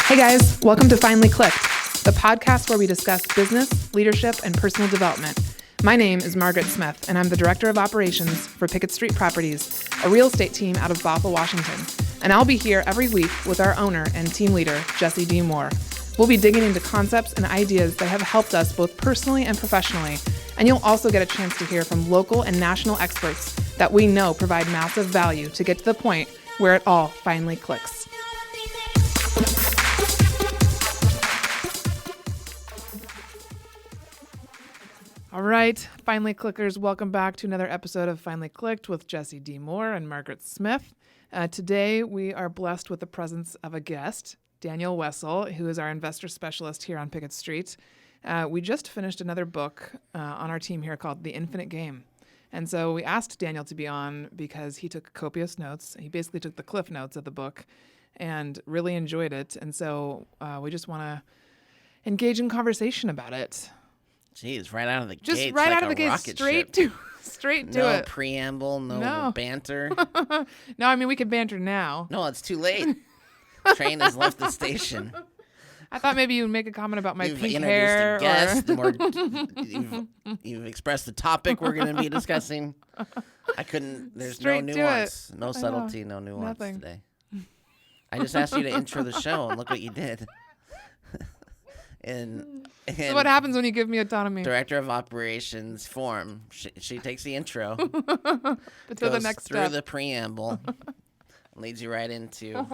Hey guys, welcome to Finally Clicked, the podcast where we discuss business, leadership, and personal development. My name is Margaret Smith, and I'm the Director of Operations for Pickett Street Properties, a real estate team out of Bothell, Washington. And I'll be here every week with our owner and team leader, Jesse D. Moore. We'll be digging into concepts and ideas that have helped us both personally and professionally, and you'll also get a chance to hear from local and national experts that we know provide massive value to get to the point where it all finally clicks. All right, Finally Clickers, welcome back to another episode of Finally Clicked with Jesse D. Moore and Margaret Smith. Today, we are blessed with the presence of a guest, Daniel Wessel, who is our investor specialist here on Pickett Street. We just finished another book on our team here called The Infinite Game. And so we asked Daniel to be on because he took copious notes. He basically took the cliff notes of the book and really enjoyed it. And so we just want to engage in conversation about it. Jeez, right out of the gate. Just right out of the gate, straight to it. No preamble, no banter. No, I mean, we could banter now. No, it's too late. Train has left the station. I thought maybe you'd make a comment about my You've pink introduced hair. a guest. You've expressed the topic we're going to be discussing. I couldn't. There's Straight no to nuance, no subtlety, no nuance Nothing. today. I just asked you to intro the show, and look what you did. And So what happens when you give me autonomy? Director of Operations form. She takes the intro, To the next through step. the preamble, leads you right into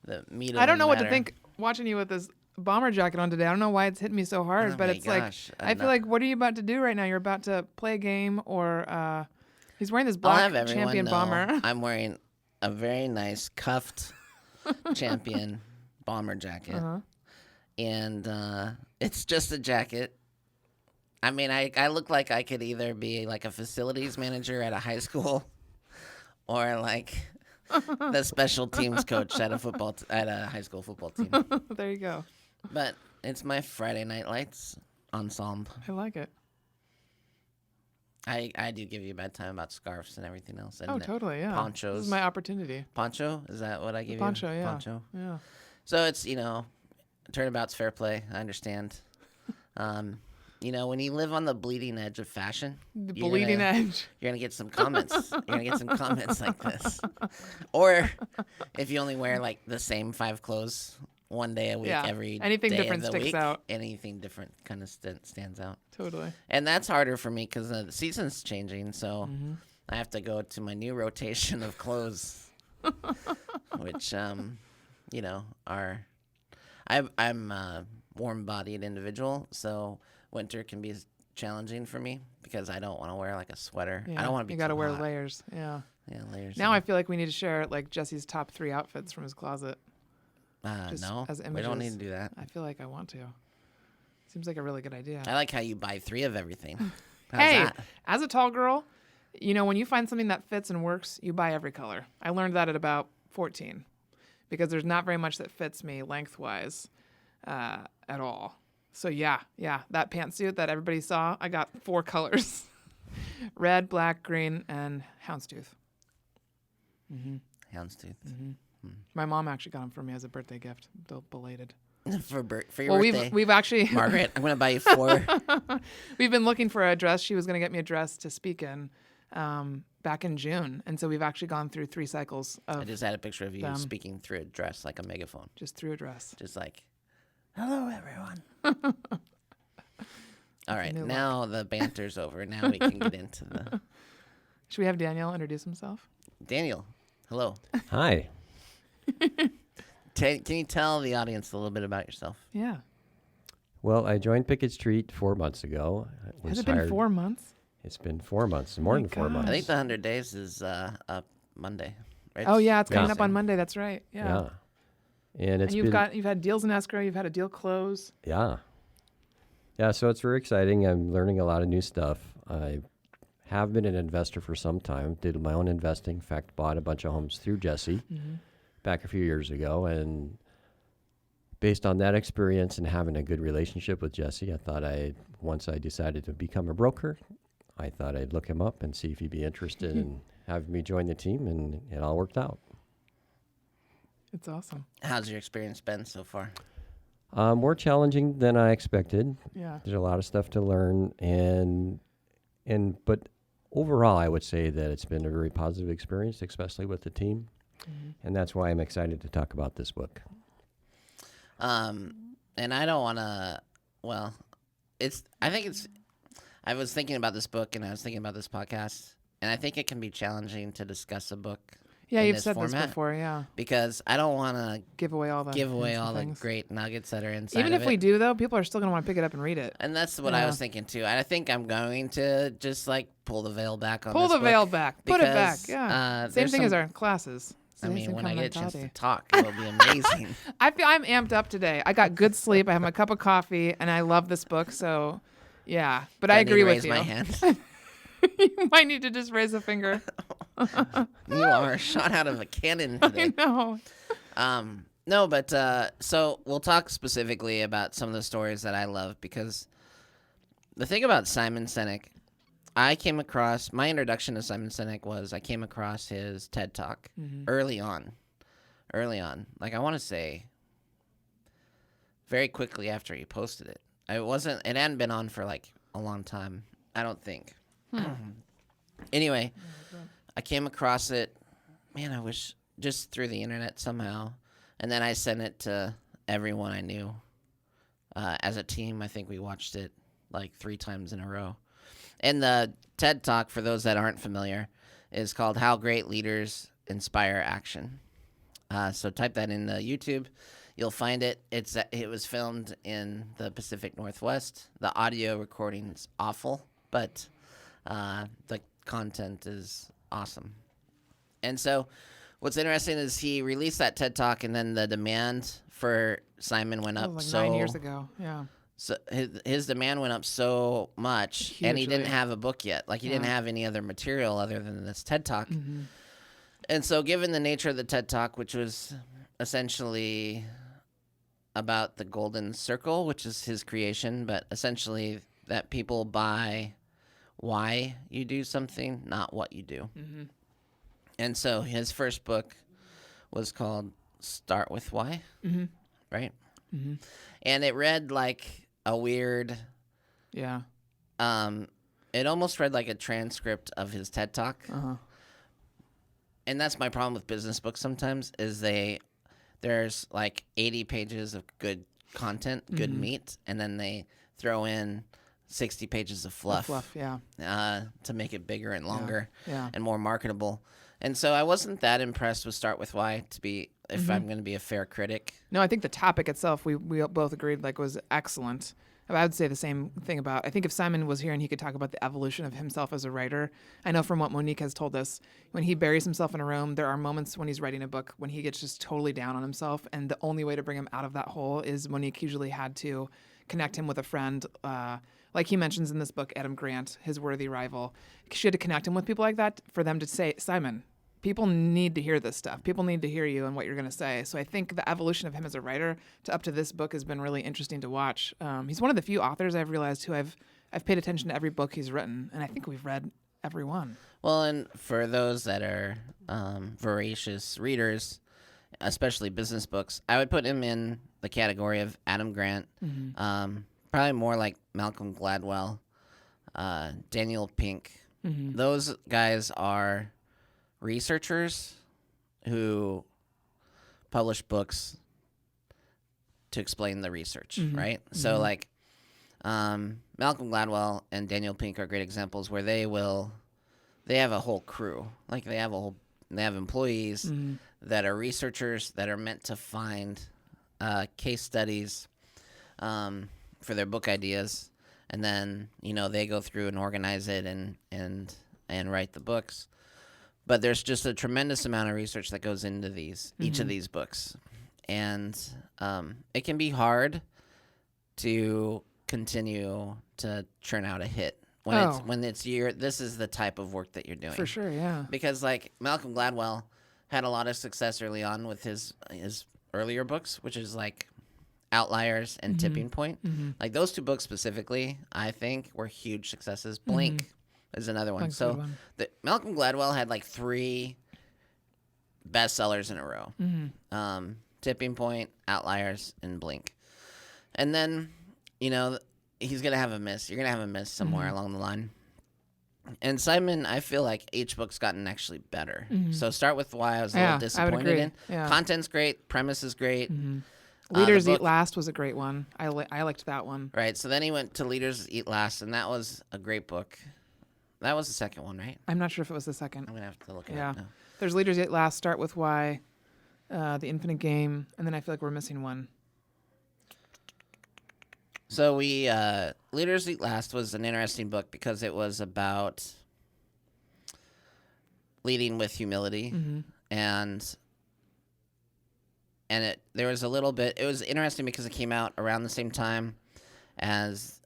the meat of I don't know the what to matter. think watching you with this bomber jacket on today. I don't know why it's hitting me so hard, Oh but my it's gosh. like I feel like what are you about to do right now? You're about to play a game, or he's wearing this I'll black have everyone champion know bomber. I'm wearing a very nice cuffed champion bomber jacket. Uh-huh. And it's just a jacket. I mean, I look like I could either be like a facilities manager at a high school or like the special teams coach at a high school football team. There you go. But it's my Friday Night Lights ensemble. I like it. I do give you a bad time about scarves and everything else. And Oh, totally, yeah. Ponchos. This is my opportunity. Poncho? Is that what I give you? Poncho, yeah. Poncho. Yeah. So it's, turnabout's fair play. I understand. When you live on the bleeding edge of fashion, The bleeding edge. you're going to get some comments. You're going to get some comments like this. Or if you only wear like the same 5 clothes one day a week, Yeah. every Anything day different of the sticks week, out. anything different kind of stands out. Totally. And that's harder for me because the season's changing. So Mm-hmm. I have to go to my new rotation of clothes, which, are... I'm a warm-bodied individual, so winter can be challenging for me because I don't want to wear like a sweater. Yeah. I don't want to be You got to too wear hot. layers. Yeah. Yeah, layers. Now I feel like we need to share like Jesse's top 3 outfits from his closet. just no, as we don't need images. to do that. I feel like I want to. Seems like a really good idea. I like how you buy 3 of everything. How's Hey, that? as a tall girl, when you find something that fits and works, you buy every color. I learned that at about 14 because there's not very much that fits me lengthwise at all. So yeah, that pantsuit that everybody saw, I got 4 colors. Red, black, green, and houndstooth. Houndstooth. My mom actually got them for me as a birthday gift, belated. for your birthday. We've actually Margaret, I'm going to buy you 4. we've been looking for a dress. She was going to get me a dress to speak in back in June. And so we've actually gone through 3 cycles I of just had a picture of you them. speaking through a dress like a megaphone. just through a dress. Just like, hello, everyone. All right, new now the banter's over. Now we can get into the... Should we have Daniel introduce himself? Daniel, hello. Hi. Can you tell the audience a little bit about yourself? Yeah. Well, I joined Pickett Street 4 months ago. Has it been 4 months? It's been 4 months, more my than 4 gosh. months. I think the 100 days is up Monday. Right? Oh yeah, it's coming Yeah. up on Monday. That's right. Yeah. Yeah. And it's And you've been, had deals in escrow. You've had a deal close. yeah. Yeah, so it's very exciting. I'm learning a lot of new stuff. I have been an investor for some time, did my own investing. In fact, bought a bunch of homes through Jesse back a few years ago. And based on that experience and having a good relationship with Jesse, I thought once I decided to become a broker, I thought I'd look him up and see if he'd be interested in having me join the team, and it all worked out. It's awesome. How's your experience been so far? More challenging than I expected. Yeah. There's a lot of stuff to learn, but overall, I would say that it's been a very positive experience, especially with the team, and that's why I'm excited to talk about this book. And I don't want to. Well, I was thinking about this book, and I was thinking about this podcast, and I think it can be challenging to discuss a book. Yeah, in you've this said format, this before, yeah. Because I don't want to Give away all the things. great nuggets that are inside. Even if we do, though, people are still going to want to pick it up and read it. And that's what I was thinking too. And I think I'm going to just like pull the veil back on. Pull this the veil book back. Put it back. because, Yeah. Same thing as our classes. I mean, when I get a chance to mentality. talk, it will be amazing. I feel I'm amped up today. I got good sleep. I have my cup of coffee, and I love this book. So, yeah. But I agree with raise you. my hand. You might need to just raise a finger. You are shot out of a cannon today. I know. No, but so we'll talk specifically about some of the stories that I love, because the thing about Simon Sinek, I came across, my introduction to Simon Sinek was I came across his TED Talk early on. Like I want to say very quickly after he posted it. It hadn't been on for like a long time, I don't think. Anyway, I came across it, man, I wish, just through the internet somehow. And then I sent it to everyone I knew. As a team, I think we watched it like 3 times in a row. And the TED Talk, for those that aren't familiar, is called How Great Leaders Inspire Action. So type that into YouTube. You'll find it. It was filmed in the Pacific Northwest. The audio recording's awful, but the content is awesome. And so what's interesting is he released that TED Talk, and then the demand for Simon went up. Like so 9 years ago. Yeah. So his demand went up so much, and he didn't have a book yet. Like he didn't have any other material other than this TED Talk. And so given the nature of the TED Talk, which was essentially about the golden circle, which is his creation, but essentially that people buy why you do something, not what you do. And so his first book was called Start With Why, right? And it read like a weird, it almost read like a transcript of his TED Talk. And that's my problem with business books sometimes, is there's like 80 pages of good content, good meat, and then they throw in 60 pages of fluff, to make it bigger and longer and more marketable. And so I wasn't that impressed with Start With Why, if I'm going to be a fair critic. No, I think the topic itself, we both agreed, like, was excellent. I would say the same thing about, I think if Simon was here and he could talk about the evolution of himself as a writer, I know from what Monique has told us, when he buries himself in a room, there are moments when he's writing a book when he gets just totally down on himself, and the only way to bring him out of that hole is Monique usually had to connect him with a friend, like he mentions in this book, Adam Grant, his worthy rival. She had to connect him with people like that for them to say, Simon, people need to hear this stuff. People need to hear you and what you're going to say. So I think the evolution of him as a writer to up to this book has been really interesting to watch. He's one of the few authors I've realized who I've paid attention to every book he's written, and I think we've read every one. Well, and for those that are voracious readers, especially business books, I would put him in the category of Adam Grant, probably more like Malcolm Gladwell, Daniel Pink. Those guys are researchers who publish books to explain the research, right? So like Malcolm Gladwell and Daniel Pink are great examples where they have a whole crew. Like they have employees that are researchers that are meant to find case studies for their book ideas, and then they go through and organize it and write the books. But there's just a tremendous amount of research that goes into each of these books. And it can be hard to continue to churn out a hit when this is the type of work that you're doing. For sure, yeah. Because like Malcolm Gladwell had a lot of success early on with his earlier books, which is like Outliers and Tipping Point. Like those 2 books specifically, I think were huge successes. Blink is another one. Blink's a So good one. Malcolm Gladwell had like 3 bestsellers in a row. Tipping Point, Outliers, and Blink. And then, he's going to have a miss. You're going to have a miss somewhere along the line. And Simon, I feel like each book's gotten actually better. So start with why I was a little disappointed in. Yeah. Content's great. Premise is great. Leaders Eat Last was a great one. I liked that one. Right. So then he went to Leaders Eat Last, and that was a great book. That was the second one, right? I'm not sure if it was the second. I'm going to have to look it up now. There's Leaders Eat Last, Start With Why, The Infinite Game, and then I feel like we're missing one. So Leaders Eat Last was an interesting book because it was about leading with humility, and there was a little bit. It was interesting because it came out around the same time as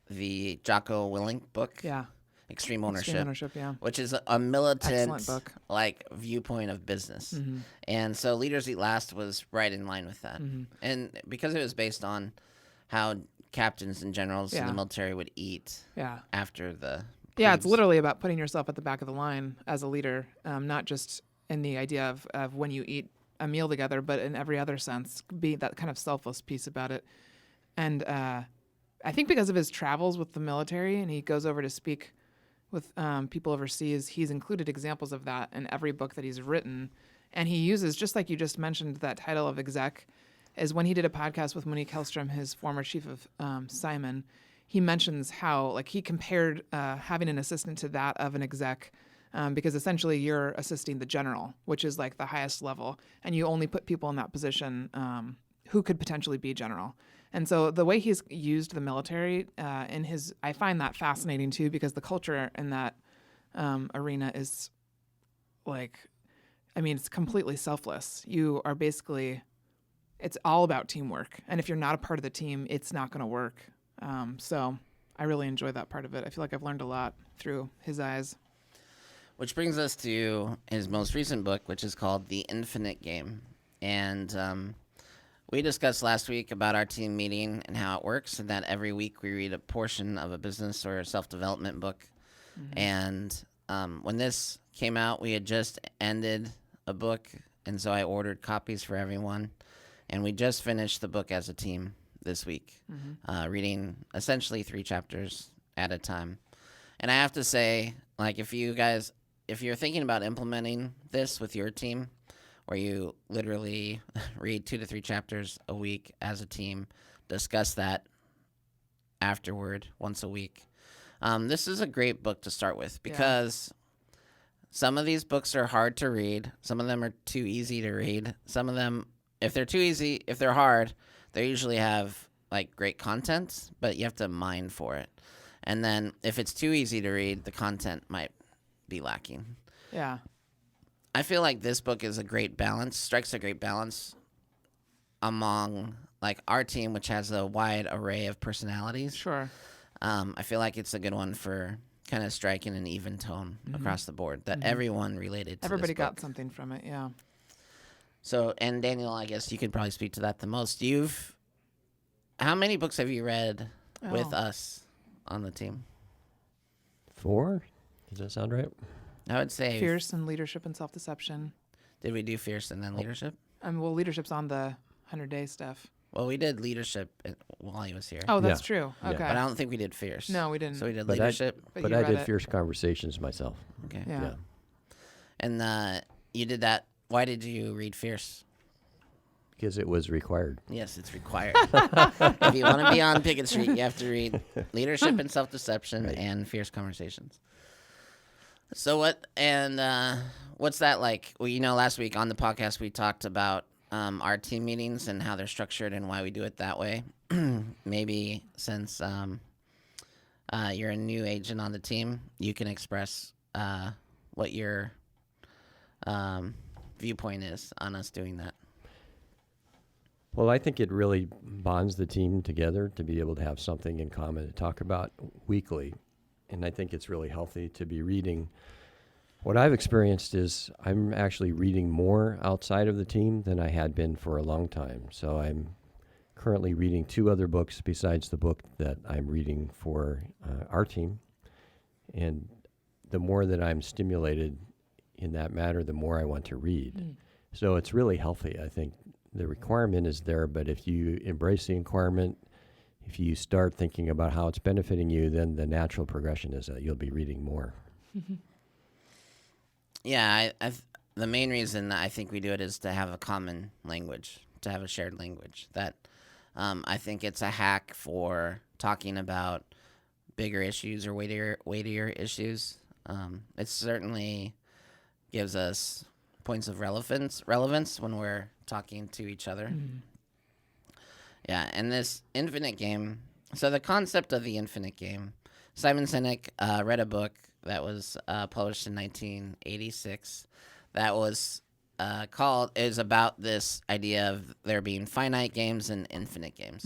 the Jocko Willink book, Extreme Ownership, which is a militant book. Viewpoint of business. And so Leaders Eat Last was right in line with that, and because it was based on how captains and generals in the military would eat after the it's literally about putting yourself at the back of the line as a leader, not just in the idea of when you eat a meal together, but in every other sense, be that kind of selfless piece about it. And I think because of his travels with the military, and he goes over to speak with people overseas, he's included examples of that in every book that he's written. And he uses, just like you just mentioned, that title of exec, is when he did a podcast with Monique Hellstrom, his former chief of Simon. He mentions how he compared having an assistant to that of an exec, because essentially you're assisting the general, which is the highest level, and you only put people in that position who could potentially be general. And so the way he's used the military I find that fascinating too, because the culture in that arena is it's completely selfless. You are basically, it's all about teamwork. And if you're not a part of the team, it's not going to work. So I really enjoy that part of it. I feel like I've learned a lot through his eyes. Which brings us to his most recent book, which is called The Infinite Game. And we discussed last week about our team meeting and how it works, and that every week we read a portion of a business or self-development book. And when this came out, we had just ended a book, and so I ordered copies for everyone. And we just finished the book as a team this week, reading essentially 3 chapters at a time. And I have to say, if you're thinking about implementing this with your team, where you literally read 2 to 3 chapters a week as a team, discuss that afterward once a week, this is a great book to start with, because some of these books are hard to read. Some of them are too easy to read. Some of them, if they're too easy, if they're hard, they usually have great content, but you have to mine for it. And then if it's too easy to read, the content might be lacking. Yeah. I feel like this book is strikes a great balance among our team, which has a wide array of personalities. Sure. I feel like it's a good one for kind of striking an even tone across the board that everyone related to. Everybody this book. got something from it, yeah. So, and Daniel, I guess you could probably speak to that the most. How many books have you read with us on the team? 4? Does that sound right? I would say Fierce and Leadership and Self-Deception. Did we do Fierce and then Leadership? Well, Leadership's on the 100-day stuff. Well, we did Leadership while he was here. Oh, that's true. Yeah. Okay. But I don't think we did Fierce. No, we didn't. So we did But Leadership. But I did Fierce Conversations myself. Okay. Yeah. And you did that. Why did you read Fierce? Because it was required. Yes, it's required. If you want to be on Pickett Street, you have to read Leadership and Self-Deception and Fierce Conversations. So what's that like? Well, last week on the podcast, we talked about our team meetings and how they're structured and why we do it that way. Maybe since you're a new agent on the team, you can express what your viewpoint is on us doing that. Well, I think it really bonds the team together to be able to have something in common to talk about weekly. And I think it's really healthy to be reading. What I've experienced is I'm actually reading more outside of the team than I had been for a long time. So I'm currently reading 2 other books besides the book that I'm reading for our team. And the more that I'm stimulated in that matter, the more I want to read. So it's really healthy. I think the requirement is there, but if you embrace the requirement, if you start thinking about how it's benefiting you, then the natural progression is that you'll be reading more. Yeah, the main reason I think we do it is to have a common language, to have a shared language. That I think it's a hack for talking about bigger issues or weightier issues. It certainly gives us points of relevance when we're talking to each other. Yeah, and this infinite game. So the concept of the infinite game, Simon Sinek read a book that was published in 1986 that was is about this idea of there being finite games and infinite games.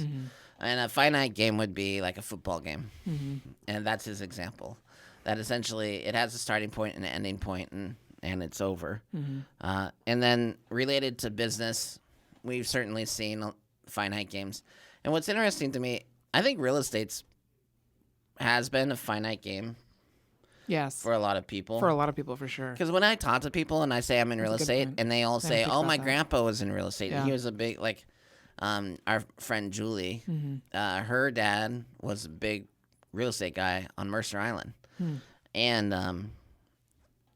And a finite game would be like a football game. And that's his example. That essentially it has a starting point and an ending point, and it's over. And then related to business, we've certainly seen finite games. And what's interesting to me, I think real estate has been a finite game. Yes. For a lot of people. For a lot of people, for sure. Because when I talk to people and I say I'm in real estate, and they all say, "Oh, my grandpa was in real estate." Yeah. And he was a big, like, our friend Julie, her dad was a big real estate guy on Mercer Island. And,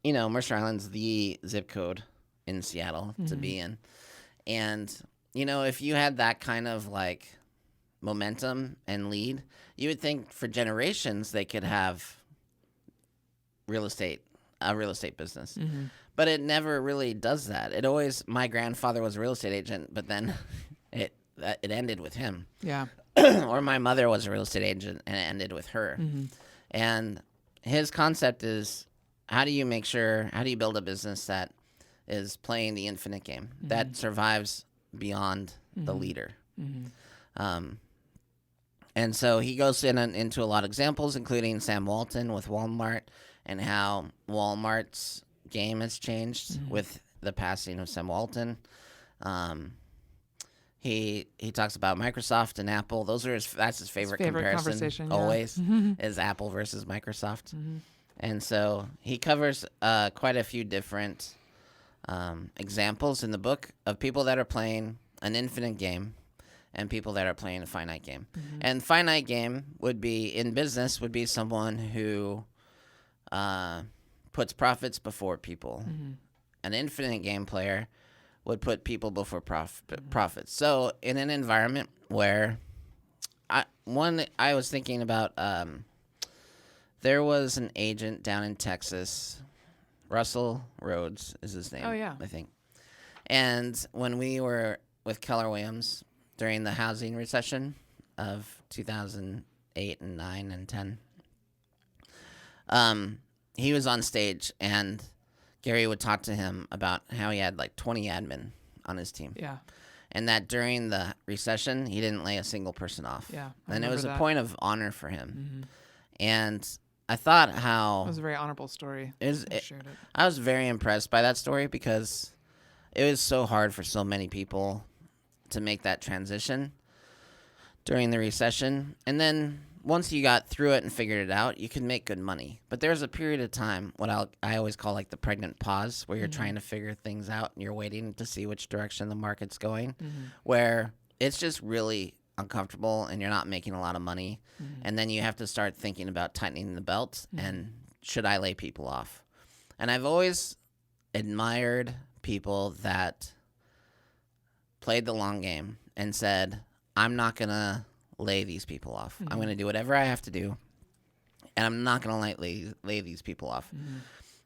Mercer Island's the zip code in Seattle to be in. And, if you had that kind of, like, momentum and you would think for generations they could have a real estate business. But it never really does that. It always, my grandfather was a real estate agent, but then it ended with him. Yeah. Or my mother was a real estate agent and it ended with her. And his concept is, how do you build a business that is playing the infinite game, that survives beyond the leader? And so he goes into a lot of examples, including Sam Walton with Walmart, and how Walmart's game has changed with the passing of Sam Walton. He talks about Microsoft and Apple. That's his favorite comparison always, is Apple versus Microsoft. And so he covers quite a few different examples in the book of people that are playing an infinite game and people that are playing a finite game. And finite game would be, in business, would be someone who puts profits before people. An infinite game player would put people before profits. So in an environment where I was thinking about, there was an agent down in Texas, Russell Rhodes is his name. Oh, yeah. I think. And when we were with Keller Williams during the housing recession of 2008 and 9 and 10, he was on stage, and Gary would talk to him about how he had like 20 admin on his team. Yeah. And that during the recession, he didn't lay a single person off. Yeah. And it was a point of honor for him. And I thought how... It was a very honorable story. I was very impressed by that story because it was so hard for so many people to make that transition during the recession. And then once you got through it and figured it out, you could make good money. But there's a period of time, what I always call like the pregnant pause, where you're trying to figure things out and you're waiting to see which direction the market's going, where it's just really uncomfortable and you're not making a lot of money. And then you have to start thinking about tightening the belt and should I lay people off? And I've always admired people that played the long game and said, I'm not going to lay these people off. I'm going to do whatever I have to do, and I'm not going to lay these people off.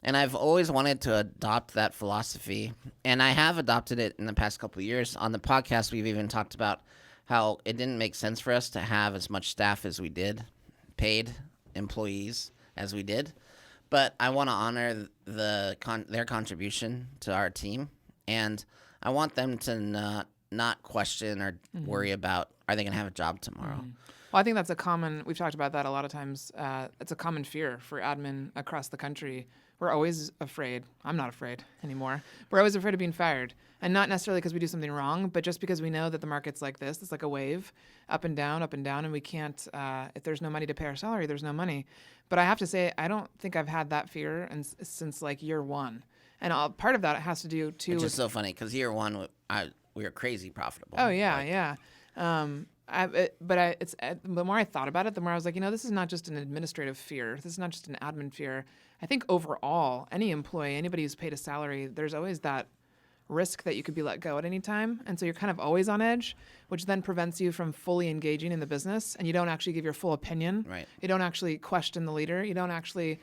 And I've always wanted to adopt that philosophy, and I have adopted it in the past couple of years. On the podcast, we've even talked about how it didn't make sense for us to have as much staff as we did, paid employees as we did. But I want to honor their contribution to our team, and I want them to not question or worry about, are they going to have a job tomorrow? Well, I think that's we've talked about that a lot of times. It's a common fear for admin across the country. We're always afraid. I'm not afraid anymore. We're always afraid of being fired. And not necessarily because we do something wrong, but just because we know that the market's like this. It's like a wave, up and down, and we can't, if there's no money to pay our salary, there's no money. But I have to say, I don't think I've had that fear since like year one. And part of that has to do too Which with is so funny because year one, we were crazy profitable. Oh yeah, Like, yeah. The more I thought about it, the more I was like, this is not just an administrative fear. This is not just an admin fear. I think overall, any employee, anybody who's paid a salary, there's always that risk that you could be let go at any time. And so you're kind of always on edge, which then prevents you from fully engaging in the business. And you don't actually give your full opinion. Right. You don't actually question the leader. You don't actually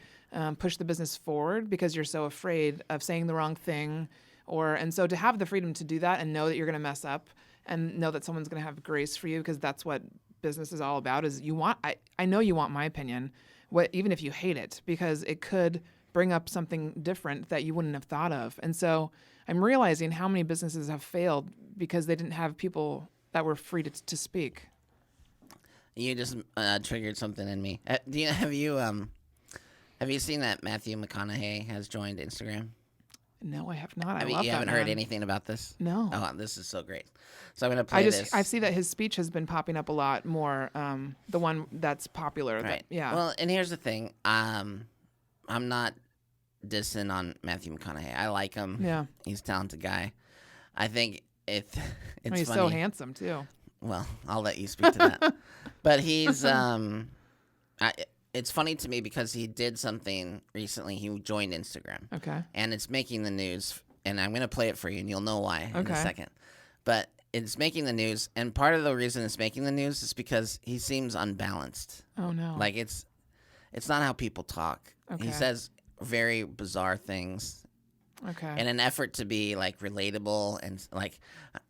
push the business forward because you're so afraid of saying the wrong thing. And so to have the freedom to do that and know that you're going to mess up and know that someone's going to have grace for you, because that's what business is all about, is I know you want my opinion, even if you hate it, because it could bring up something different that you wouldn't have thought of. And so I'm realizing how many businesses have failed because they didn't have people that were free to speak. You just triggered something in me. Have you seen that Matthew McConaughey has joined Instagram? No, I have not. You haven't heard anything about this? No. Oh, this is so great. So I'm going to play this. I see that his speech has been popping up a lot more, the one that's popular. Right. Yeah. Well, and here's the thing. I'm not dissing on Matthew McConaughey. I like him. Yeah. He's a talented guy. I think it's he's funny. so handsome, too. Well, I'll let you speak to that. But he's it's funny to me because he did something recently. He joined Instagram. Okay. And it's making the news. And I'm going to play it for you, and you'll know why in a Okay. second. But it's making the news. And part of the reason it's making the news is because he seems unbalanced. Oh, no. Like, it's not how people talk. Okay. He says very bizarre things Okay. in an effort to be, like, relatable. And,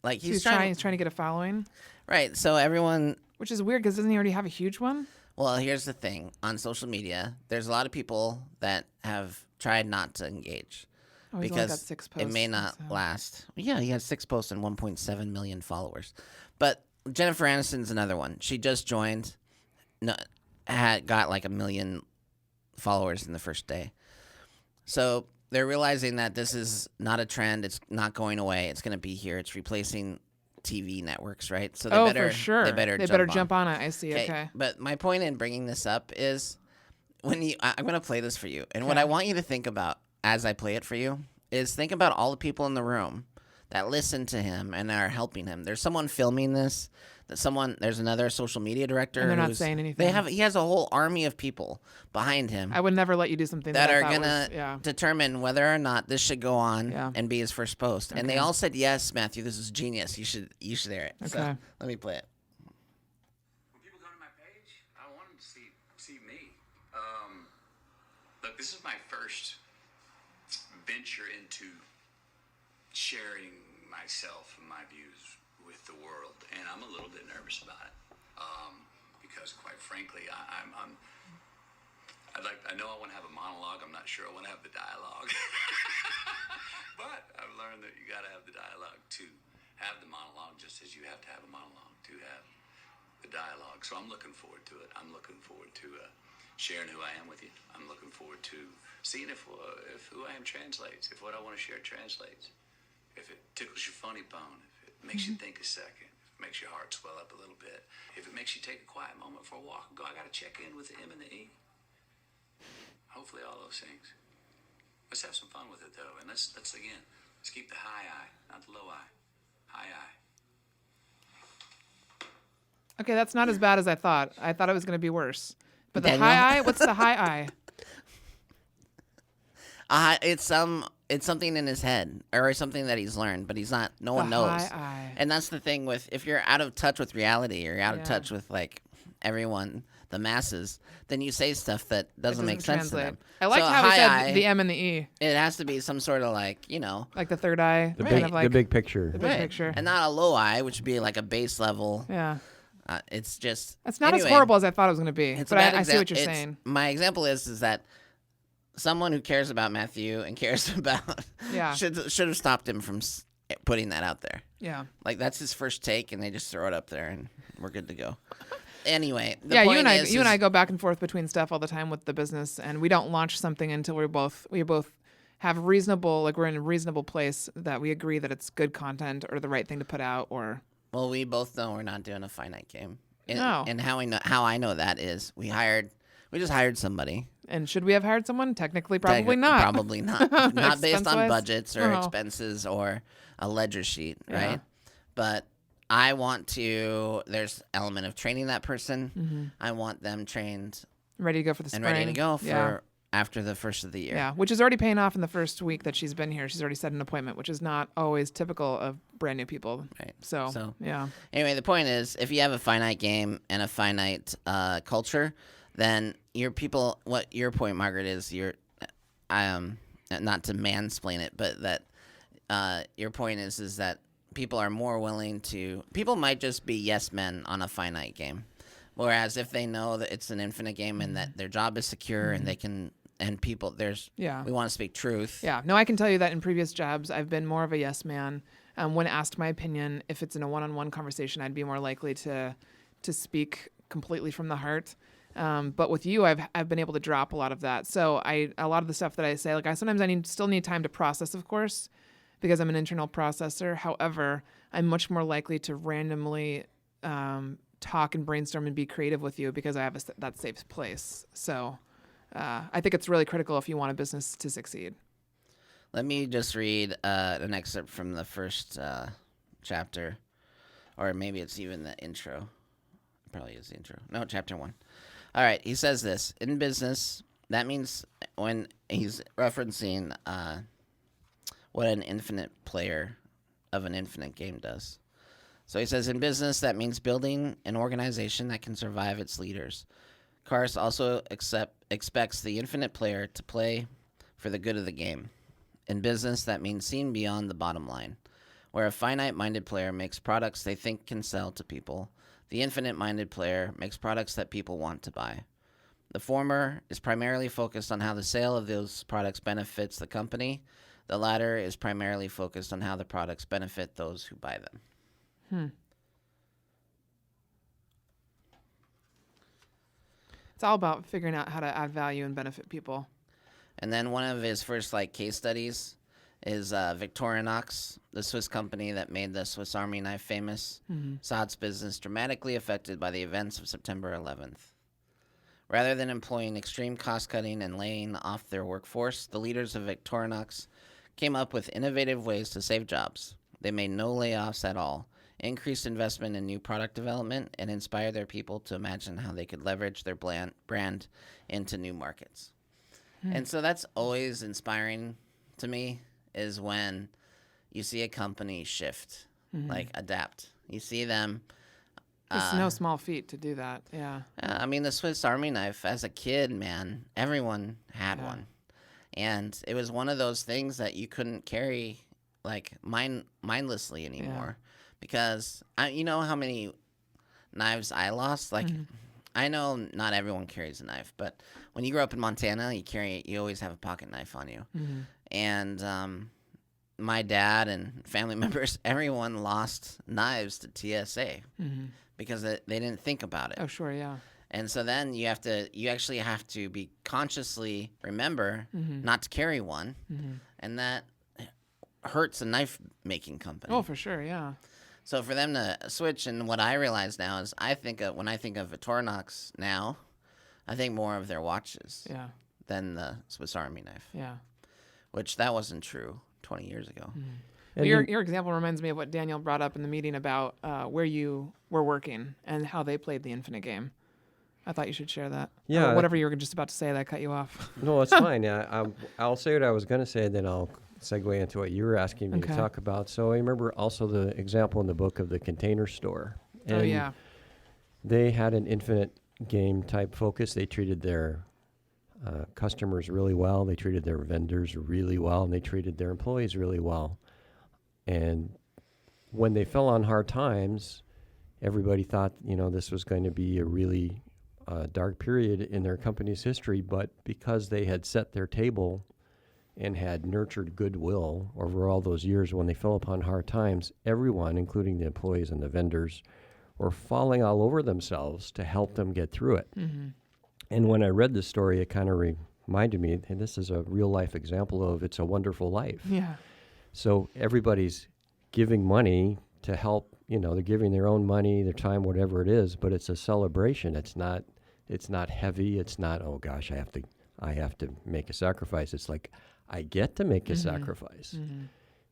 like he's trying to get a following, Right. So everyone... which is weird because doesn't he already have a huge one? Well, here's the thing. On social media, there's a lot of people that have tried not to engage Oh, he's only got 6 posts. it may not last. Yeah, he has 6 posts and 1.7 million followers. But Jennifer Aniston's another one. She just joined, got like 1 million followers in the first day. So they're realizing that this is not a trend. It's not going away. It's going to be here. It's replacing TV networks, right? So they for sure. They better jump on it. I see. Okay. But my point in bringing this up is I'm going to play this for you. And what I want you to think about as I play it for you is think about all the people in the room that listen to him and are helping him. There's someone filming this. There's another social media director. And they're not saying anything. He has a whole army of people behind him. I would never let you do something that I are thought gonna determine whether or not this should go on and be his first post. And they all said, "Yes, Matthew, this is genius. You should hear it." Okay. So let me play it. When people go to my page, I want them to see me. Look, this is my first venture into sharing myself and my views with the world, and I'm a little bit nervous about it because, quite frankly, I know I want to have a monologue. I'm not sure I want to have the dialogue, but I've learned that you got to have the dialogue to have the monologue, just as you have to have a monologue to have the dialogue. So I'm looking forward to it. I'm looking forward to sharing who I am with you. I'm looking forward to seeing if who I am translates, if what I want to share translates, if it tickles your funny bone, if it makes you think a second, if it makes your heart swell up a little bit, if it makes you take a quiet moment for a walk and go, I got to check in with the M and the E. Hopefully all those things. Let's have some fun with it, though. And let's keep the high eye, not the low eye. High eye. Okay, that's not as bad as I thought. I thought it was going to be worse. But the Daniel? high eye, what's the high eye? It's something in his head or something that he's learned, but no one knows. High eye. And that's the thing if you're out of touch with reality or out of touch with like everyone, the masses, then you say stuff that doesn't make sense to them. I liked So how he high said eye, the M and the E, it has to be some sort of like, like the third eye, The kind big, of like the big picture. the big picture. and not a low eye, which would be like a base level. Yeah, It's just it's not as anyway, horrible as I thought it was going to be. it's But a bad I see what you're it's- saying. My example is that someone who cares about Matthew and cares about should have stopped him from putting that out there. Yeah. Like that's his first take, and they just throw it up there, and we're good to go. Anyway, the Yeah, point you and I is go back and forth between stuff all the time with the business, and we don't launch something until we both have reasonable, like we're in a reasonable place that we agree that it's good content or the right thing to put out. Or well, we both know we're not doing a finite game. And, No. and how I know that is we just hired somebody And should we have hired someone? Technically, probably not. Probably not. Not based on Expense-wise? budgets or No. expenses or a ledger sheet, Yeah. right? But I want to. There's element of training that person. I want them trained Ready to go for the and spring. ready to go for Yeah. after the first of the year. Yeah, which is already paying off in the first week that she's been here. She's already set an appointment, which is not always typical of brand new people. Right. So yeah. Anyway, the point is, if you have a finite game and a finite culture, then your people. What your point, Margaret, is not to mansplain it, but that your point is that people are more willing to. People might just be yes men on a finite game, whereas if they know that it's an infinite game and that their job is secure and they can. And people, we want to speak truth. Yeah. No, I can tell you that in previous jobs, I've been more of a yes man. When asked my opinion, if it's in a one-on-one conversation, I'd be more likely to speak completely from the heart. But with you, I've been able to drop a lot of that. So a lot of the stuff that I say, like sometimes still need time to process, of course, because I'm an internal processor. However, I'm much more likely to randomly talk and brainstorm and be creative with you because I have that safe place. So. I think it's really critical if you want a business to succeed. Let me just read an excerpt from the first chapter, or maybe it's even the intro. Probably is the intro. No, chapter 1. All right, he says this. In business, that means when he's referencing what an infinite player of an infinite game does. So he says, in business, that means building an organization that can survive its leaders. Cars also expects the infinite player to play for the good of the game. In business, that means seeing beyond the bottom line. Where a finite-minded player makes products they think can sell to people, the infinite-minded player makes products that people want to buy. The former is primarily focused on how the sale of those products benefits the company. The latter is primarily focused on how the products benefit those who buy them. It's all about figuring out how to add value and benefit people. And then one of his first case studies is Victorinox, the Swiss company that made the Swiss Army knife famous, saw its business dramatically affected by the events of September 11th. Rather than employing extreme cost-cutting and laying off their workforce, the leaders of Victorinox came up with innovative ways to save jobs. They made no layoffs at all, increased investment in new product development, and inspired their people to imagine how they could leverage their brand into new markets. And so that's always inspiring to me, is when you see a company shift, adapt. You see them. It's no small feat to do that. Yeah. I mean, the Swiss Army knife, as a kid, man, everyone had one. And it was one of those things that you couldn't carry mindlessly anymore. Because you know how many knives I lost? I know not everyone carries a knife, but when you grow up in Montana, you always have a pocket knife on you. And my dad and family members, everyone lost knives to TSA because they didn't think about it. Oh, sure, yeah. And so then you actually have to be consciously remember not to carry one, and that hurts a knife making company. Oh, for sure, yeah. So for them to switch, and what I realize now is when I think of Victorinox now, I think more of their watches than the Swiss Army knife. Yeah. Which that wasn't true 20 years ago. Well, your example reminds me of what Daniel brought up in the meeting about where you were working and how they played the infinite game. I thought you should share that. Yeah. Or whatever you were just about to say that I cut you off. No, it's fine. I'll say what I was going to say, and then I'll segue into what you were asking me to talk about. So I remember also the example in the book of the Container Store. And they had an infinite game type focus. They treated their customers really well. They treated their vendors really well, and they treated their employees really well. And when they fell on hard times, everybody thought, this was going to be a really dark period in their company's history. But because they had set their table and had nurtured goodwill over all those years, when they fell upon hard times, everyone, including the employees and the vendors, were falling all over themselves to help them get through it. And when I read this story, it kind of reminded me, and this is a real life example of It's a Wonderful Life. Yeah. So everybody's giving money to help, they're giving their own money, their time, whatever it is, but it's a celebration. It's not heavy. It's not, oh gosh, I have to I have to make a sacrifice. It's like I get to make a sacrifice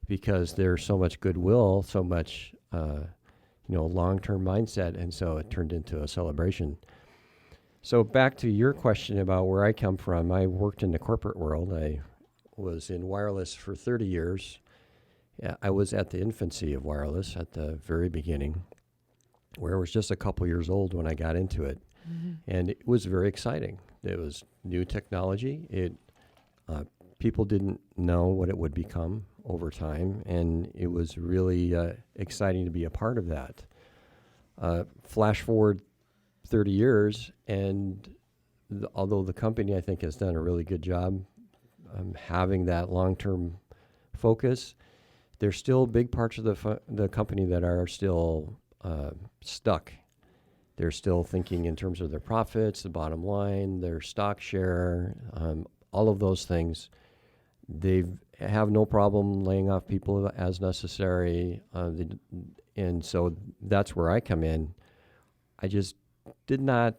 because there's so much goodwill, so much, long-term mindset. And so it turned into a celebration. So back to your question about where I come from, I worked in the corporate world. I was in wireless for 30 years. Yeah, I was at the infancy of wireless at the very beginning, where I was just a couple years old when I got into it. And it was very exciting. It was new technology. People didn't know what it would become over time, and it was really exciting to be a part of that. Flash forward 30 years, and although the company, I think, has done a really good job having that long-term focus, there's still big parts of the company that are still stuck. They're still thinking in terms of their profits, the bottom line, their stock share, all of those things. They have no problem laying off people as necessary. And so that's where I come in. I just did not,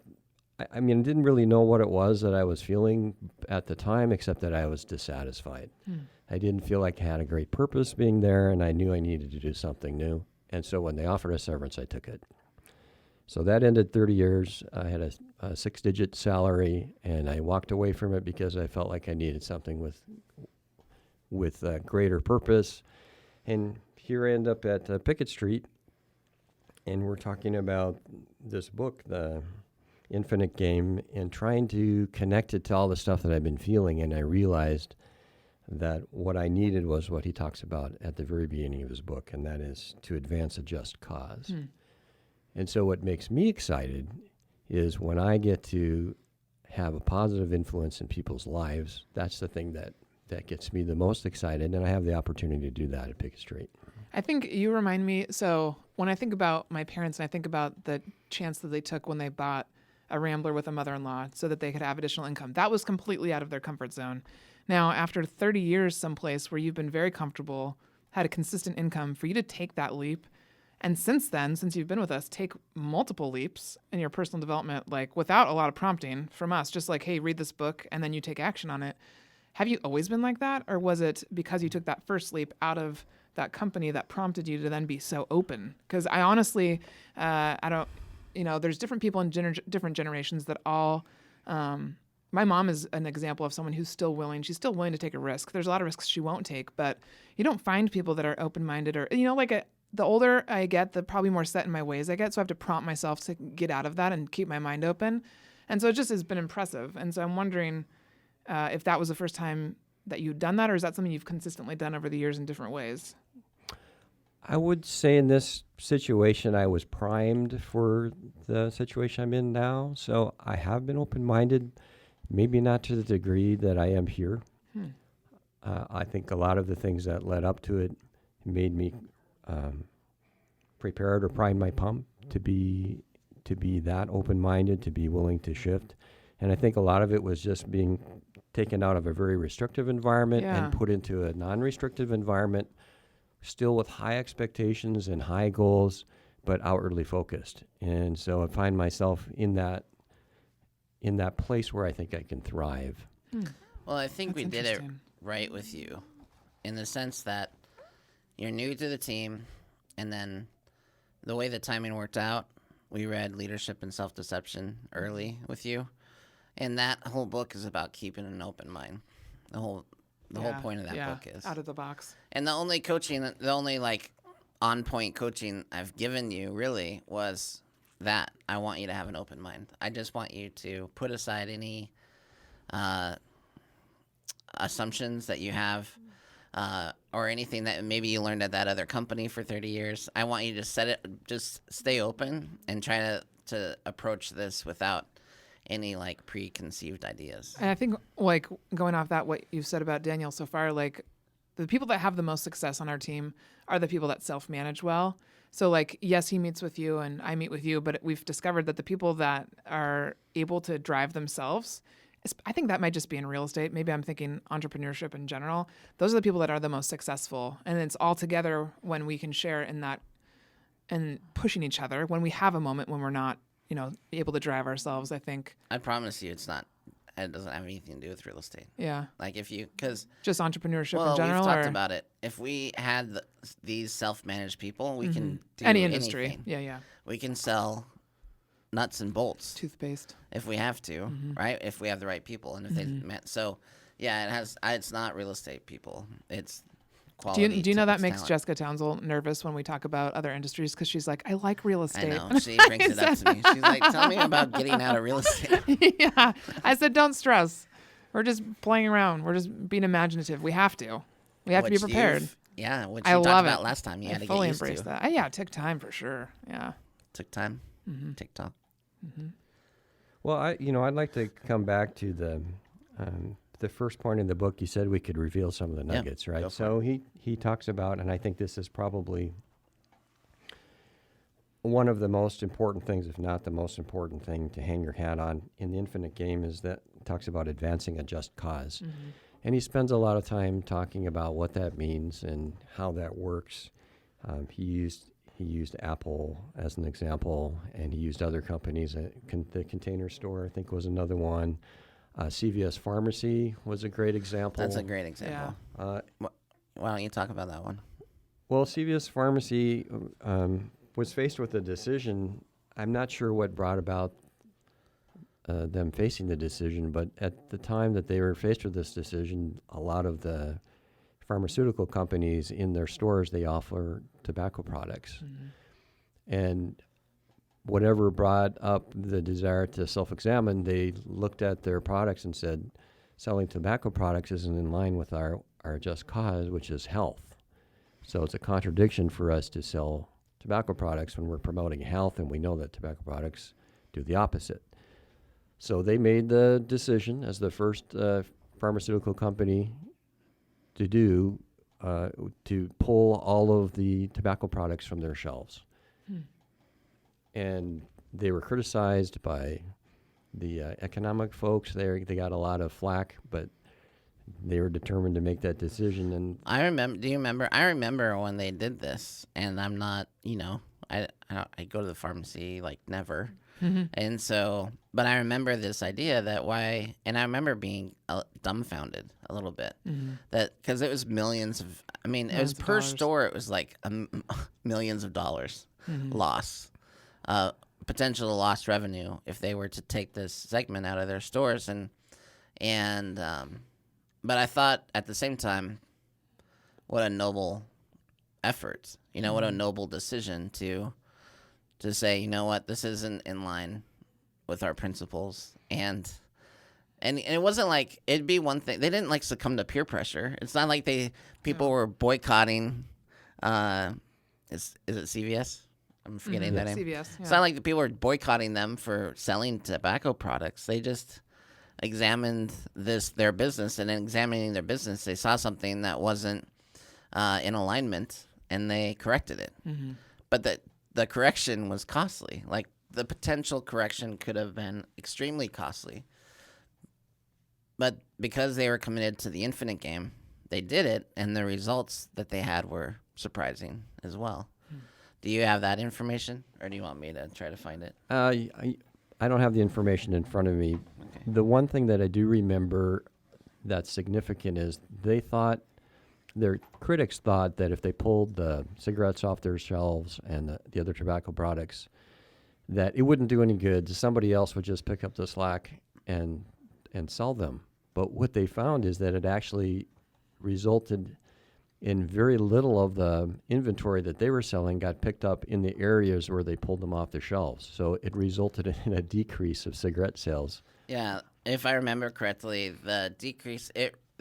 I didn't really know what it was that I was feeling at the time, except that I was dissatisfied. I didn't feel like I had a great purpose being there, and I knew I needed to do something new. And so when they offered a severance, I took it. So that ended 30 years. I had a 6-digit salary, and I walked away from it because I felt like I needed something with a greater purpose. And here I end up at Pickett Street, and we're talking about this book, The Infinite Game, and trying to connect it to all the stuff that I've been feeling. And I realized that what I needed was what he talks about at the very beginning of his book, and that is to advance a just cause. And so what makes me excited is when I get to have a positive influence in people's lives. That's the thing that gets me the most excited, and I have the opportunity to do that at Pickett Street. I think you remind me, so when I think about my parents and I think about the chance that they took when they bought a Rambler with a mother-in-law so that they could have additional income, that was completely out of their comfort zone. Now, after 30 years someplace where you've been very comfortable, had a consistent income, for you to take that leap, and since then, since you've been with us, take multiple leaps in your personal development, like without a lot of prompting from us, just like, hey, read this book, and then you take action on it. Have you always been like that? Or was it because you took that first leap out of that company that prompted you to then be so open? Because I honestly, there's different people in different generations that all, my mom is an example of someone who's still willing. She's still willing to take a risk. There's a lot of risks she won't take, but you don't find people that are open-minded or, the older I get, the probably more set in my ways I get. So I have to prompt myself to get out of that and keep my mind open. And so it just has been impressive. And so I'm wondering if that was the first time that you'd done that, or is that something you've consistently done over the years in different ways? I would say in this situation, I was primed for the situation I'm in now. So I have been open-minded, maybe not to the degree that I am here. I think a lot of the things that led up to it made me prepared or prime my pump to be that open-minded, to be willing to shift. And I think a lot of it was just being taken out of a very restrictive environment and put into a non-restrictive environment, still with high expectations and high goals, but outwardly focused. And so I find myself in that place where I think I can thrive. Well, I think we did it right with you in the sense that you're new to the team, and then the way the timing worked out, we read Leadership and Self-Deception early with you, and that whole book is about keeping an open mind. The whole point of that book is out of the box. And the only on-point coaching I've given you really was that. I want you to have an open mind. I just want you to put aside any assumptions that you have or anything that maybe you learned at that other company for 30 years. I want you to just stay open and try to approach this without any preconceived ideas. And I think going off that, what you've said about Daniel so far, the people that have the most success on our team are the people that self-manage well. So yes, he meets with you and I meet with you, but we've discovered that the people that are able to drive themselves, I think that might just be in real estate. Maybe I'm thinking entrepreneurship in general. Those are the people that are the most successful. And it's all together when we can share in that and pushing each other when we have a moment when we're not, able to drive ourselves, I think. I promise you it's not it doesn't have anything to do with real estate. Yeah. Like if you, because Just entrepreneurship well, in general? we've talked or about it. If we had these self-managed people, we can do any industry. anything. Yeah, yeah. We can sell nuts and bolts Toothpaste. if we have to, right? If we have the right people, and if they met. So, yeah, it has. It's not real estate people. It's quality. Do you know that it's makes talent. Jessica Townsend nervous when we talk about other industries? Because she's like, I like real I estate. know. She brings it up to me. She's like, "Tell me about getting out of real estate." Yeah. I said, don't stress. We're just playing around. We're just being imaginative. We have to. We have to be Which prepared. Yeah, which I you love talked about it. last time. You I had to fully get used embrace to. that. Yeah, it took time for sure. Yeah. Took time. TikTok. Well, I'd like to come back to the first point in the book. You said we could reveal some of the Yeah, nuggets, go right? for So he talks about, and I think this is probably one of the most important things, if not the most important thing to hang your hat on in the infinite game, is that it talks about advancing a just cause. And he spends a lot of time talking about what that means and how that works. He used Apple as an example, and he used other companies. The Container Store, I think, was another one. CVS Pharmacy was a great example. That's a great example. Why don't you talk about that one? Well, CVS Pharmacy was faced with a decision. I'm not sure what brought about them facing the decision, but at the time that they were faced with this decision, a lot of the pharmaceutical companies in their stores, they offer tobacco products. And whatever brought up the desire to self-examine, they looked at their products and said, selling tobacco products isn't in line with our just cause, which is health. So it's a contradiction for us to sell tobacco products when we're promoting health, and we know that tobacco products do the opposite. So they made the decision as the first pharmaceutical company to do to pull all of the tobacco products from their shelves. And they were criticized by the economic folks. They got a lot of flack, but they were determined to make that decision. And I remember. Do you remember? I remember when they did this, and I'm not. I go to the pharmacy like never, and so. But I remember this idea that why, and I remember being dumbfounded a little bit that because it was millions of. I mean, it was per store. It was like millions of dollars loss, potential lost revenue if they were to take this segment out of their stores, and. But I thought at the same time, what a noble effort, what a noble decision to say, you know what, this isn't in line with our principles. And it wasn't like, it'd be one thing. They didn't like succumb to peer pressure. It's not like people were boycotting, is it CVS? I'm forgetting that name. CVS, yeah. It's not like the people were boycotting them for selling tobacco products. They just examined their business, and in examining their business, they saw something that wasn't in alignment, and they corrected it. But the correction was costly. Like the potential correction could have been extremely costly. But because they were committed to the infinite game, they did it, and the results that they had were surprising as well. Do you have that information, or do you want me to try to find it? I don't have the information in front of me. Okay. The one thing that I do remember that's significant is their critics thought that if they pulled the cigarettes off their shelves and the other tobacco products, that it wouldn't do any good. Somebody else would just pick up the slack and sell them. But what they found is that it actually resulted in very little of the inventory that they were selling got picked up in the areas where they pulled them off the shelves. So it resulted in a decrease of cigarette sales. Yeah, if I remember correctly, the decrease.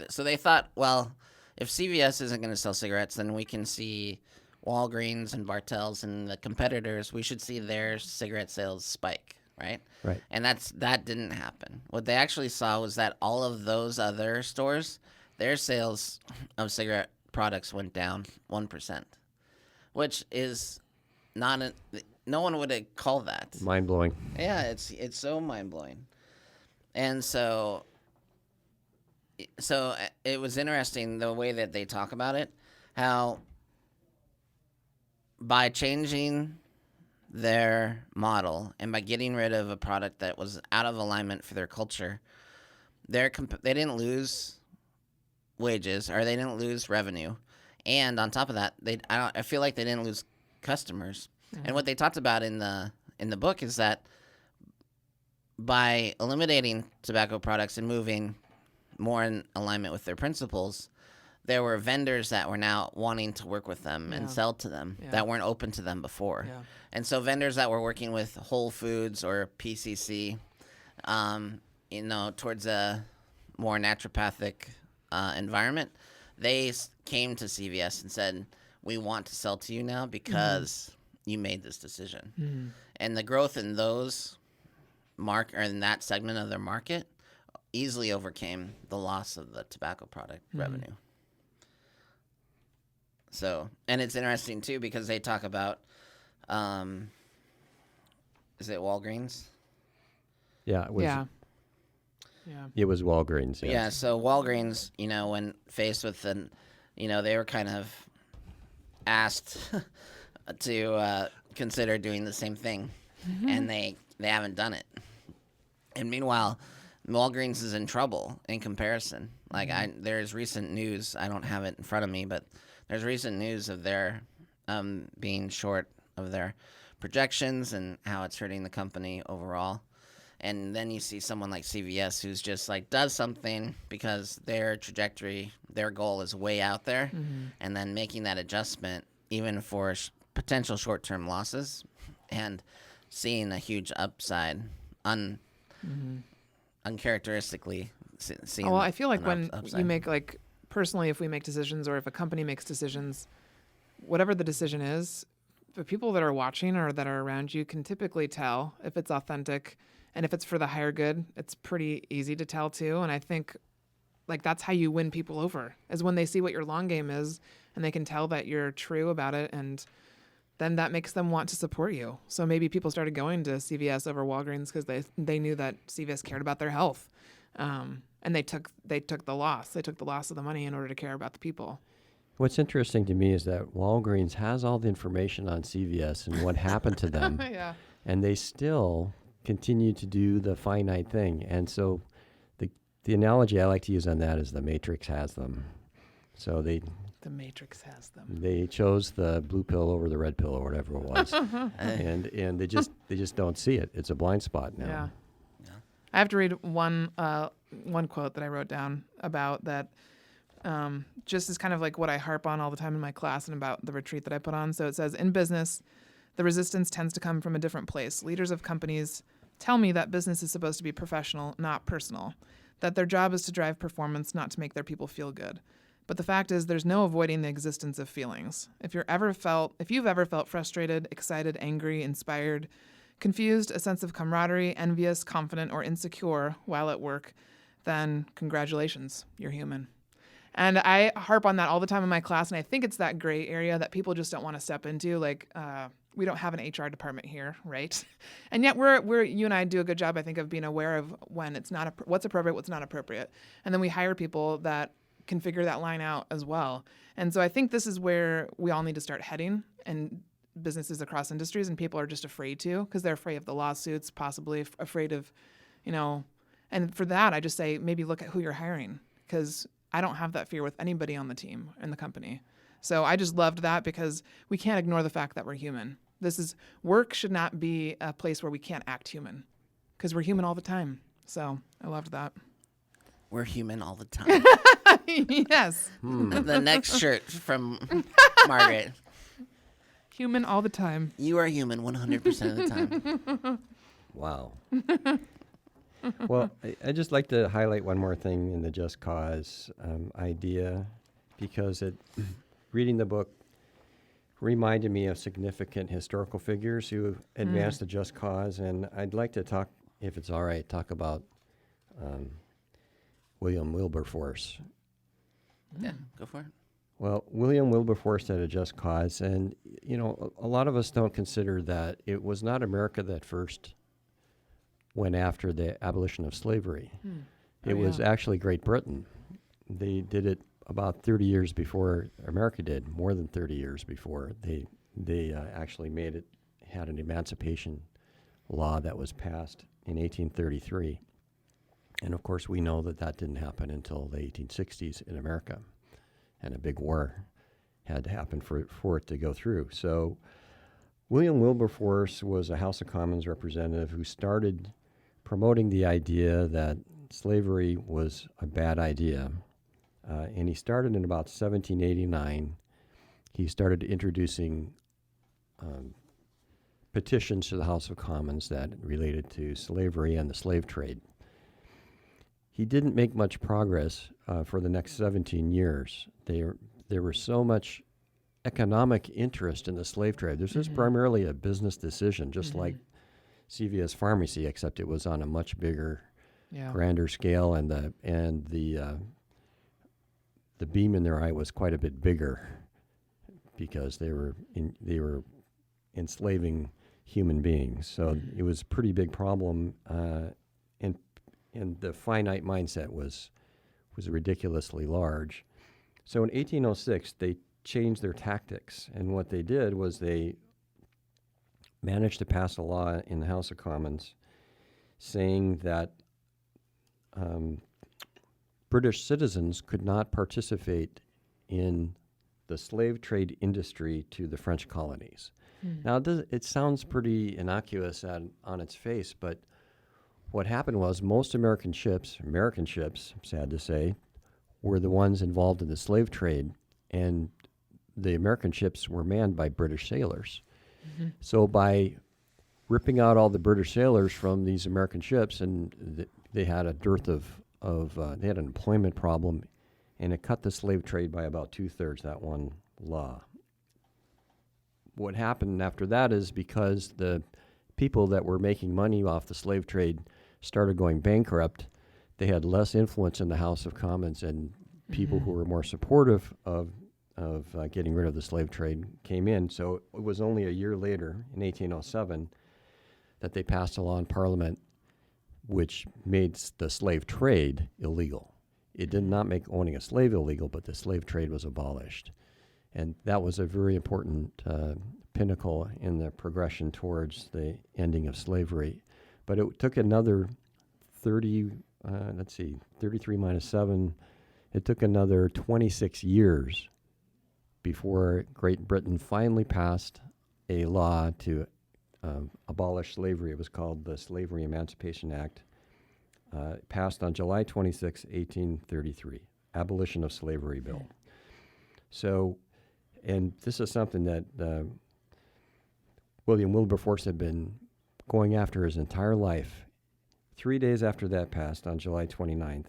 So they thought, well, if CVS isn't going to sell cigarettes, then we can see Walgreens and Bartell's and the competitors. We should see their cigarette sales spike, right? Right. And that didn't happen. What they actually saw was that all of those other stores, their sales of cigarette products went down 1%, which is not no one would call that Mind-blowing. Yeah, it's so mind-blowing. And so it was interesting the way that they talk about it, how by changing their model and by getting rid of a product that was out of alignment for their culture, they didn't lose wages, or they didn't lose revenue, and on top of that, I feel like they didn't lose customers. And what they talked about in the book is that by eliminating tobacco products and moving more in alignment with their principles, there were vendors that were now wanting to work with them and sell to them that weren't open to them before. Yeah. And so vendors that were working with Whole Foods or PCC, towards a more naturopathic environment, they came to CVS and said, we want to sell to you now because you made this decision. And the growth in those in that segment of their market easily overcame the loss of the tobacco product revenue. So, and it's interesting too because they talk about, is it Walgreens? Yeah, it was. Yeah. It was Walgreens. Yes. Yeah. So Walgreens, when faced with they were kind of asked to consider doing the same thing, and they haven't done it. And meanwhile, Walgreens is in trouble in comparison. Like there's recent news. I don't have it in front of me, but there's recent news of their being short of their projections and how it's hurting the company overall. And then you see someone like CVS who's just like does something because their trajectory, their goal is way out there, and then making that adjustment even for potential short-term losses and seeing a huge upside uncharacteristically seeing. Well, I feel like when upside. you make personally, if we make decisions or if a company makes decisions, whatever the decision is, the people that are watching or that are around you can typically tell if it's authentic. And if it's for the higher good, it's pretty easy to tell too. And I think that's how you win people over, is when they see what your long game is and they can tell that you're true about it. And then that makes them want to support you. So maybe people started going to CVS over Walgreens because they knew that CVS cared about their health. And they took the loss. They took the loss of the money in order to care about the people. What's interesting to me is that Walgreens has all the information on CVS and what happened to them. Yeah. And they still continue to do the finite thing. And so the analogy I like to use on that is the Matrix has them. So the Matrix has them. They chose the blue pill over the red pill or whatever it was. and they just don't see it. It's a blind spot now. Yeah. I have to read one quote that I wrote down about that. Just as kind of like what I harp on all the time in my class and about the retreat that I put on. So it says, in business, the resistance tends to come from a different place. Leaders of companies tell me that business is supposed to be professional, not personal, that their job is to drive performance, not to make their people feel good. But the fact is there's no avoiding the existence of feelings. If you've ever felt frustrated, excited, angry, inspired, confused, a sense of camaraderie, envious, confident, or insecure while at work, then congratulations, you're human. And I harp on that all the time in my class, and I think it's that gray area that people just don't want to step into. We don't have an HR department here, right? And yet you and I do a good job, I think, of being aware of when it's not what's appropriate, what's not appropriate, and then we hire people that can figure that line out as well. And so I think this is where we all need to start heading, and businesses across industries, and people are just afraid to, because they're afraid of the lawsuits, possibly afraid of, and for that I just say maybe look at who you're hiring, because I don't have that fear with anybody on the team in the company. So I just loved that, because we can't ignore the fact that we're human. Work should not be a place where we can't act human, because we're human all the time. So I loved that. We're human all the time. Yes. The next shirt from Margaret. Human all the time. You are human 100% of the time. Wow. Well, I just like to highlight one more thing in the Just Cause idea, because reading the book reminded me of significant historical figures who advanced the Just Cause, and I'd like to talk, if it's all right, about William Wilberforce. Yeah, go for it. Well, William Wilberforce had a Just Cause, and a lot of us don't consider that it was not America that first went after the abolition of slavery. It was actually Great Britain. They did it about 30 years before America did, more than 30 years before. They actually had an emancipation law that was passed in 1833. And of course, we know that that didn't happen until the 1860s in America, and a big war had to happen for it to go through. So William Wilberforce was a House of Commons representative who started promoting the idea that slavery was a bad idea. And he started in about 1789. He started introducing petitions to the House of Commons that related to slavery and the slave trade. He didn't make much progress for the next 17 years. There was so much economic interest in the slave trade. This was primarily a business decision, just like CVS Pharmacy, except it was on a much bigger, grander scale, and the beam in their eye was quite a bit bigger because they were enslaving human beings. So it was a pretty big problem, and the finite mindset was ridiculously large. So in 1806, they changed their tactics, and what they did was they managed to pass a law in the House of Commons saying that British citizens could not participate in the slave trade industry to the French colonies. Now, it sounds pretty innocuous on its face, but what happened was most American ships, sad to say, were the ones involved in the slave trade, and the American ships were manned by British sailors. So by ripping out all the British sailors from these American ships, and they had a dearth they had an employment problem, and it cut the slave trade by about 2/3, that one law. What happened after that is because the people that were making money off the slave trade started going bankrupt, they had less influence in the House of Commons, and people who were more supportive of getting rid of the slave trade came in. So it was only a year later, in 1807, that they passed a law in Parliament which made the slave trade illegal. It did not make owning a slave illegal, but the slave trade was abolished. And that was a very important pinnacle in the progression towards the ending of slavery. But it took another 33 minus 7, it took another 26 years before Great Britain finally passed a law to abolish slavery. It was called the Slavery Emancipation Act. Passed on July 26, 1833, Abolition of Slavery Bill. So, and this is something that William Wilberforce had been going after his entire life. 3 days after that passed, on July 29th,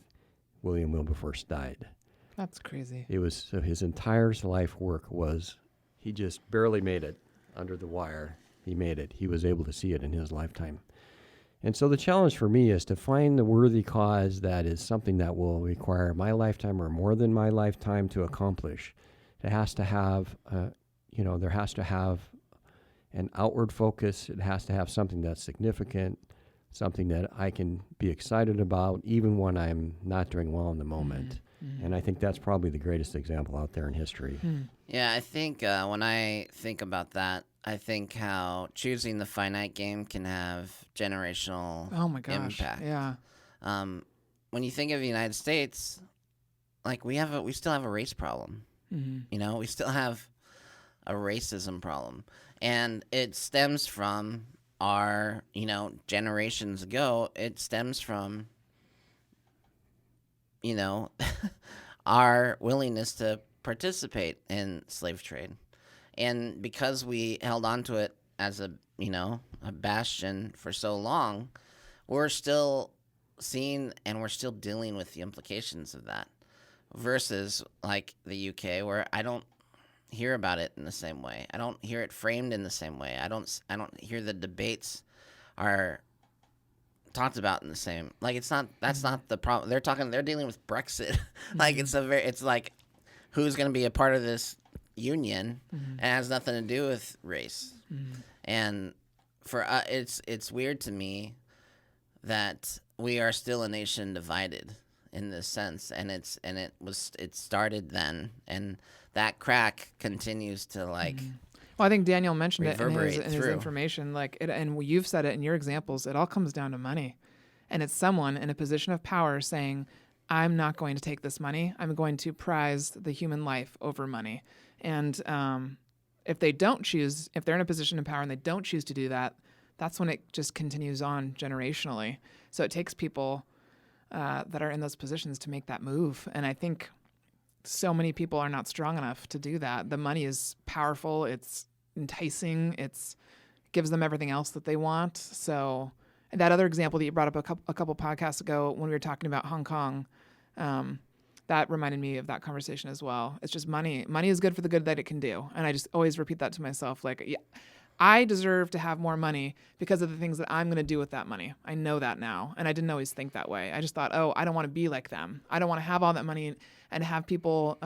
William Wilberforce died. That's crazy. It was, so his entire life work was, he just barely made it under the wire. He made it. He was able to see it in his lifetime. And so the challenge for me is to find the worthy cause that is something that will require my lifetime or more than my lifetime to accomplish. It has to have, there has to have an outward focus. It has to have something that's significant, something that I can be excited about, even when I'm not doing well in the moment. And I think that's probably the greatest example out there in history. Yeah, I think when I think about that, I think how choosing the finite game can have generational impact. Yeah. When you think of the United States, like we still have a race problem. You know, we still have a racism problem, and it stems from our, generations ago. It stems from, our willingness to participate in slave trade. And because we held on to it as a bastion for so long, we're still seeing and we're still dealing with the implications of that. Versus like the UK, where I don't hear about it in the same way. I don't hear it framed in the same way. I don't hear the debates are talked about in the same. Like that's not the problem. They're dealing with Brexit. Like it's like who's going to be a part of this union, and it has nothing to do with race. And for it's weird to me that we are still a nation divided in this sense, and it started then, and that crack continues to like. Well, I think Daniel mentioned it in his through. information, and you've said it in your examples. It all comes down to money, And it's someone in a position of power saying, I'm not going to take this money. I'm going to prize the human life over money. And if they don't choose, if they're in a position of power and they don't choose to do that, that's when it just continues on generationally. So it takes people that are in those positions to make that move. And I think so many people are not strong enough to do that. The money is powerful. It's enticing. It gives them everything else that they want. So that other example that you brought up a couple podcasts ago when we were talking about Hong Kong, that reminded me of that conversation as well. It's just money. Money is good for the good that it can do. And I just always repeat that to myself. Like, yeah, I deserve to have more money because of the things that I'm going to do with that money. I know that now. And I didn't always think that way. I just thought, oh, I don't want to be like them. I don't want to have all that money and have people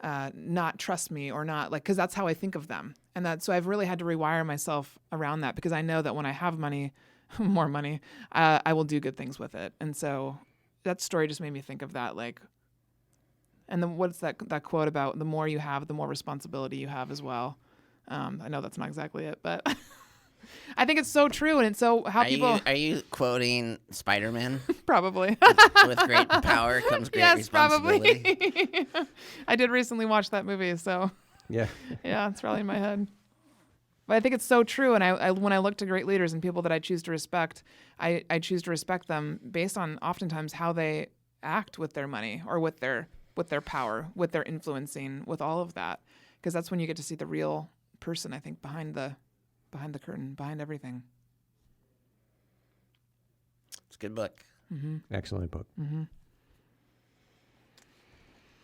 not trust me or not, like, because that's how I think of them. And so I've really had to rewire myself around that, because I know that when I have money, more money, I will do good things with it. And so that story just made me think of that, like, and then what's that quote about the more you have, the more responsibility you have as well. I know that's not exactly it, but I think it's so true. And it's so how people... Are you quoting Spider-Man? Probably. With great power comes great responsibility. Probably. I did recently watch that movie, so... Yeah. Yeah, it's probably in my head. But I think it's so true. And I when I look to great leaders and people that I choose to respect, I choose to respect them based on oftentimes how they act with their money or with their power, with their influencing, with all of that. Because that's when you get to see the real person, I think, behind the curtain, behind everything. It's a good book. Mm-hmm. Excellent book. Mm-hmm.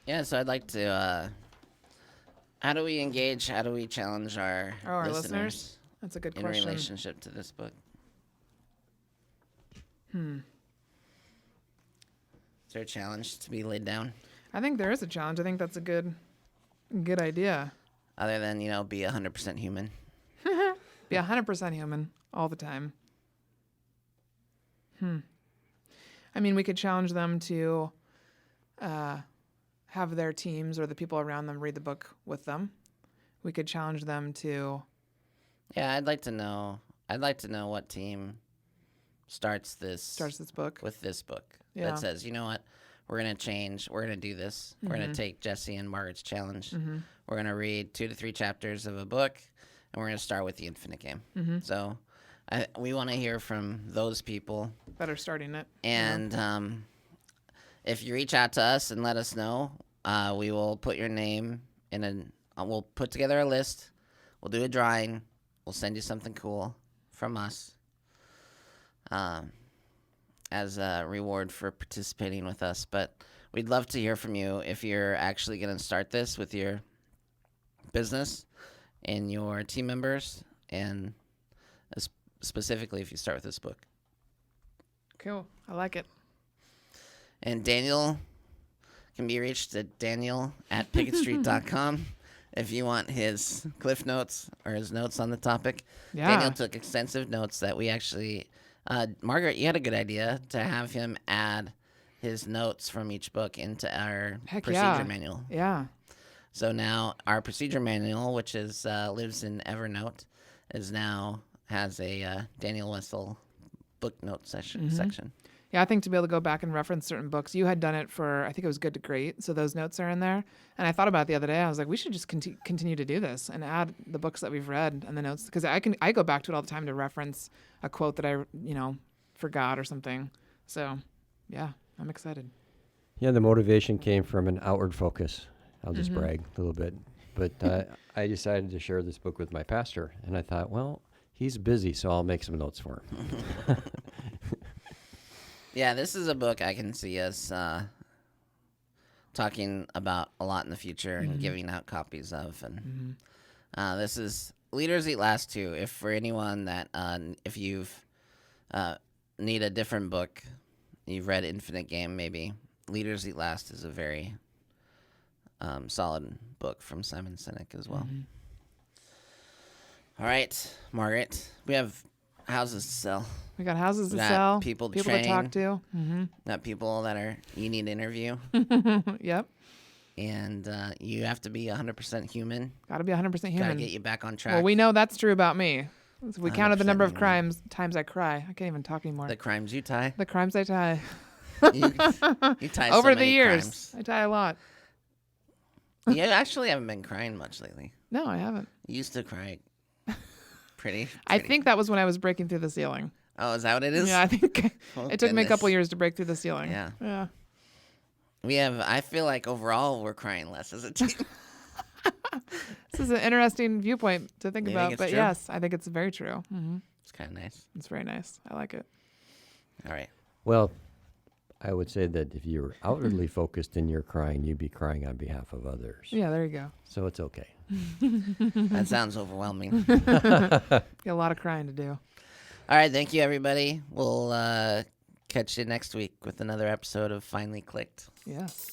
Yeah, so I'd like to... how do we engage? How do we challenge our listeners? That's a good question. In relationship to this book? Is there a challenge to be laid down? I think there is a challenge. I think that's a good idea. Other than, be 100% human. Be 100% human all the time. I mean, we could challenge them to have their teams or the people around them read the book with them. We could challenge them to... Yeah, I'd like to know what team starts this book with this book. Yeah. That says, you know what, we're going to change. We're going to do this. We're going to take Jesse and Margaret's challenge. Mm-hmm. We're going to read 2 to 3 chapters of a book, and we're going to start with the Infinite Game. Mm-hmm. So we want to hear from those people that are starting it. And if you reach out to us and let us know, we will put your name in we'll put together a list. We'll do a drawing. We'll send you something cool from us as a reward for participating with us. But we'd love to hear from you if you're actually going to start this with your business and your team members, and specifically if you start with this book. Cool. I like it. And Daniel can be reached at daniel@pickettstreet.com if you want his cliff notes or his notes on the topic. Yeah. Daniel took extensive notes that we actually... Margaret, you had a good idea to have him add his notes from each book into our procedure manual. Yeah. So now our procedure manual, which is lives in Evernote, has a Daniel Wessel book note section. Yeah, I think to be able to go back and reference certain books, you had done it for, I think it was Good to Great, so those notes are in there. And I thought about it the other day. I was like, we should just continue to do this and add the books that we've read and the notes, because I go back to it all the time to reference a quote that I forgot or something. So yeah, I'm excited. Yeah, the motivation came from an outward focus. I'll just brag a little bit. But I decided to share this book with my pastor, and I thought, well, he's busy, so I'll make some notes for him. Yeah, this is a book I can see us talking about a lot in the future and giving out copies of. And this is Leaders Eat Last too. If for anyone that if you've need a different book, you've read Infinite Game, maybe Leaders Eat Last is a very solid book from Simon Sinek as well. All right, Margaret, we have houses to sell. We got houses to sell. People to train. talk to. Got people that you need to interview. Yep. And you have to be 100% human. Got to be 100% human. Got to get you back on track. Well, we know that's true about me. If we counted the 100% number of human. times I cry, I can't even talk anymore. The crimes you tie. The crimes I tie. You tie so Over the many years, crimes. I tie a lot. You actually haven't been crying much lately. No, I haven't. You used to cry pretty. I think that was when I was breaking through the ceiling. Oh, is that what it is? Yeah, I think Oh, it took me a couple goodness. years to break through the ceiling. Yeah. Yeah. I feel like overall we're crying less as a team. This is an interesting viewpoint to think You about, think it's but true? yes, I think it's very true. It's kind of nice. It's very nice. I like it. All right. Well, I would say that if you're outwardly focused in your crying, you'd be crying on behalf of others. Yeah, there you go. So it's okay. That sounds overwhelming. Got a lot of crying to do. All right. Thank you, everybody. We'll catch you next week with another episode of Finally Clicked. Yes.